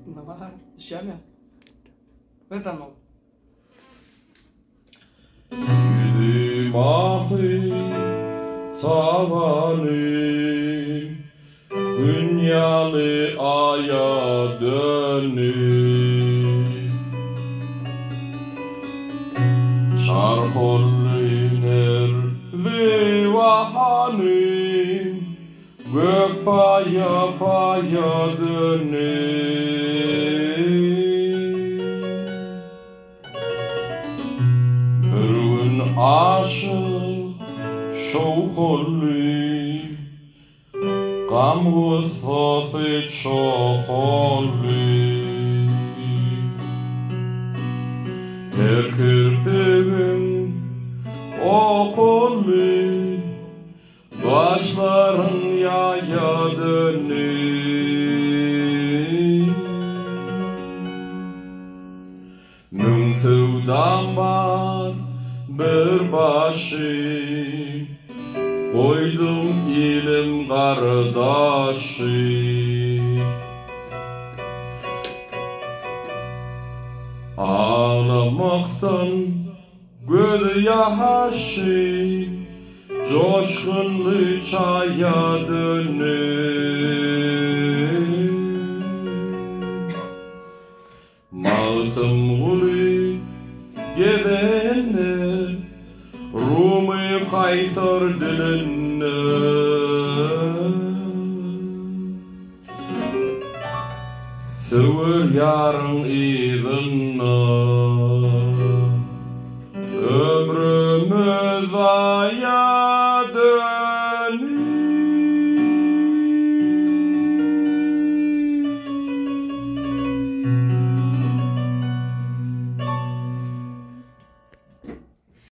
Navaja, dışarı. Ve tamam. Yüzüm ahi tavanım, dünyalı aya dönür. Çarkollu nerede vahanım, gök baya baya dönür. Bürün aşık şokollu, gamgız sosu çokollu. Her kirpigin okollu, başların yaya dönür. Nung sevdam var bir başı, koydum ilim kardeşi. Ağlamaktan gözü yaşı, coşkunlu çaya dönür. Maltım guli gedenler, Rumi Kaysar dilinler. Sever yarın idinler.